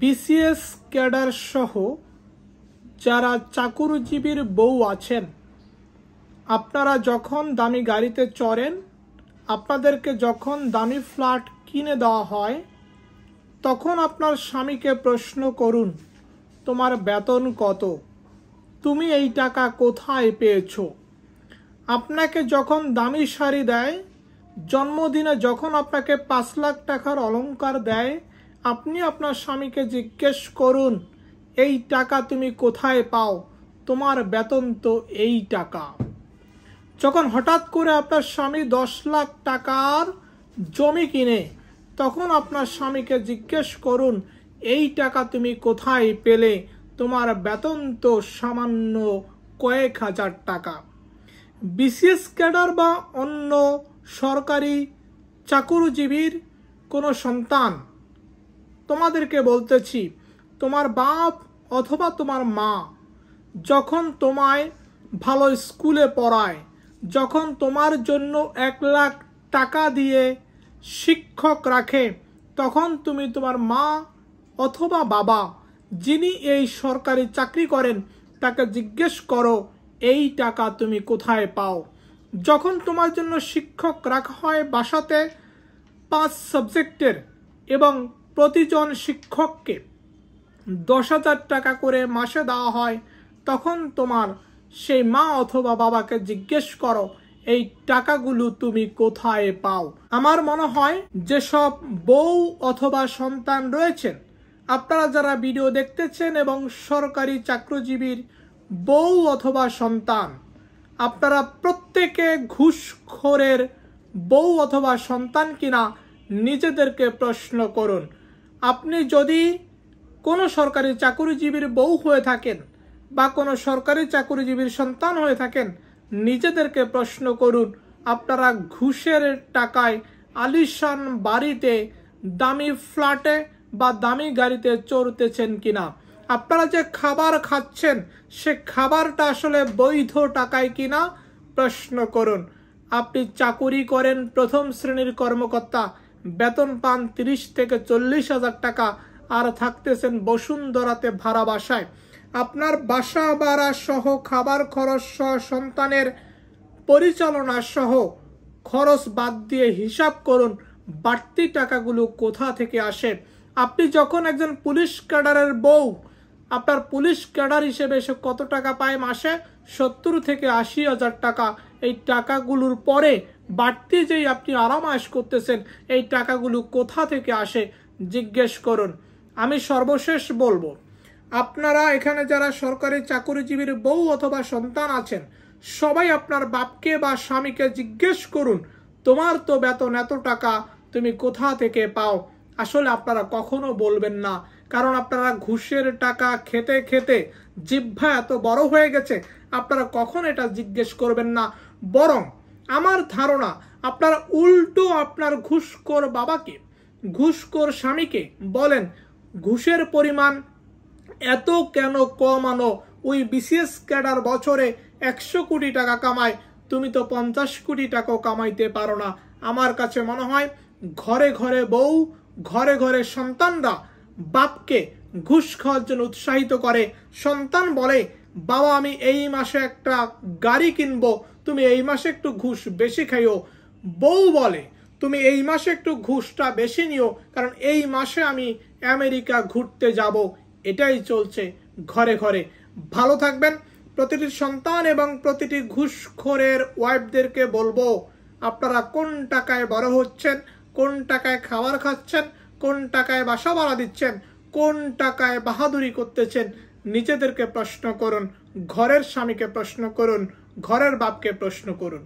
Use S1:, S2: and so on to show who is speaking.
S1: BCS cadre সহ যারা চাকুরিজীবীর বউ আছেন, আপনারা যখন দামি গাড়িতে চড়েন, আপনাদেরকে যখন দামি ফ্ল্যাট কিনে দেওয়া হয়, তখন আপনার স্বামীকে প্রশ্ন করুন, তোমার বেতন কত, তুমি এই টাকা কোথায় পেয়েছো? আপনাকে যখন দামি শাড়ি দেয়, জন্মদিনে যখন আপনাকে 5 লাখ টাকার অলংকার দেয়, আপনি আপনার স্বামীকে জিজ্ঞেস করুন, এই টাকা তুমি কোথায় পাও, তোমার বেতন তো এই টাকা। যখন হঠাৎ করে আপনার স্বামী 10 লাখ টাকার জমি কিনে, তখন আপনার স্বামীকে জিজ্ঞেস করুন, এই টাকা তুমি কোথায় পেলে, তোমার বেতন তো সামান্য কয়েক হাজার টাকা। বিসিএস ক্যাডার বা অন্য সরকারি চাকুরিজীবীর কোনো সন্তান, তোমাদেরকে বলতেছি, তোমার বাপ অথবা তোমার মা যখন তোমায় ভালো স্কুলে পড়ায়, যখন তোমার জন্য 1 লাখ টাকা দিয়ে শিক্ষক রাখে, তখন তুমি তোমার মা অথবা বাবা যিনি এই সরকারি চাকরি করেন তাকে জিজ্ঞেস করো, এই টাকা তুমি কোথায় পাও। যখন তোমার জন্য শিক্ষক রাখা হয় বাসাতে 5 সাবজেক্টের এবং প্রতিজন শিক্ষককে 10,000 টাকা করে মাসে দেওয়া হয়, তখন তোমার সেই মা অথবা বাবাকে জিজ্ঞেস করো, এই টাকাগুলো তুমি কোথায় পাও। আমার মনে হয় যেসব বউ অথবা সন্তান রয়েছেন, আপনারা যারা ভিডিও দেখতেছেন এবং সরকারি চাকরিজীবীর বউ অথবা সন্তান, আপনারা প্রত্যেকে ঘুষখোরের বউ অথবা সন্তান কিনা নিজেদেরকে প্রশ্ন করুন। আপনি যদি কোনো সরকারি চাকরিজীবীর বউ হয়ে থাকেন বা কোনো সরকারি চাকরিজীবীর সন্তান হয়ে থাকেন, নিজেদেরকে প্রশ্ন করুন, আপনারা ঘুষের টাকায় আলিশান বাড়িতে, দামি ফ্ল্যাটে বা দামি গাড়িতে চড়তেছেন কিনা। আপনারা যে খাবার খাচ্ছেন, সে খাবারটা আসলে বৈধ টাকায় কিনা প্রশ্ন করুন। আপনি চাকুরি করেন, প্রথম শ্রেণীর কর্মকর্তা, বেতন পান 30 থেকে 40 হাজার টাকা, আর থাকতেছেন বসুন্ধরাতে ভাড়া বাসায়। আপনার বাসা ভাড়া সহ, খাবার খরচ সহ, সন্তানের পরিচালনা সহ খরচ বাদ দিয়ে হিসাব করুন বাড়তি টাকাগুলো কোথা থেকে আসে। আপনি যখন একজন পুলিশ ক্যাডারের বউ, আপনার পুলিশ ক্যাডার হিসেবে সে কত টাকা পায় মাসে? 70 থেকে 80 হাজার টাকা। এই টাকাগুলোর পরে বাড়তি যেই আপনি আরামায়েশ করতেছেন, এই টাকাগুলো কোথা থেকে আসে জিজ্ঞেস করুন। আমি সর্বশেষ বলবো, আপনারা এখানে যারা সরকারি চাকরিজীবীর বউ অথবা সন্তান আছেন, সবাই আপনার বাপকে বা স্বামীকে জিজ্ঞেস করুন, তোমার তো বেতন এত টাকা, তুমি কোথা থেকে পাও। আসলে আপনারা কখনো বলবেন না, কারণ আপনারা ঘুষের টাকা খেতে খেতে জিহ্বা এত বড় হয়ে গেছে, আপনারা কখন এটা জিজ্ঞেস করবেন না। বরং আমার ধারণা, আপনারা উল্টো আপনার ঘুষখোর বাবাকে, ঘুষখোর স্বামীকে বলেন, ঘুষের পরিমাণ এত কেন কমানো? ওই বিসিএস ক্যাডার বছরে 100 কোটি টাকা কামায়, তুমি তো 50 কোটি টাকাও কামাইতে পারো না। আমার কাছে মনে হয় ঘরে ঘরে বউ, ঘরে ঘরে সন্তানরা বাপকে ঘুষ খাওয়ার জন্য উৎসাহিত করে। সন্তান বলে, বাবা আমি এই মাসে একটা গাড়ি কিনবো, তুমি এই মাসে একটু ঘুষ বেশি খাইও। বউ বলে, তুমি এই মাসে একটু ঘুষটা বেশি নিও, কারণ এই মাসে আমি আমেরিকা ঘুরতে যাব। এটাই চলছে ঘরে ঘরে। ভালো থাকবেন। প্রতিটি সন্তান এবং প্রতিটি ঘুষখোরের ওয়াইফদেরকে বলবো, আপনারা কোন টাকায় বড় হচ্ছেন, কোন টাকায় খাবার খাচ্ছেন, কোন টাকায় বাসা ভাড়া দিচ্ছেন, কোন টাকায় বাহাদুরি করতেছেন, নিজেদেরকে প্রশ্ন করুন। ঘরের স্বামীকে প্রশ্ন করুন, ঘরের বাপকে প্রশ্ন করুন।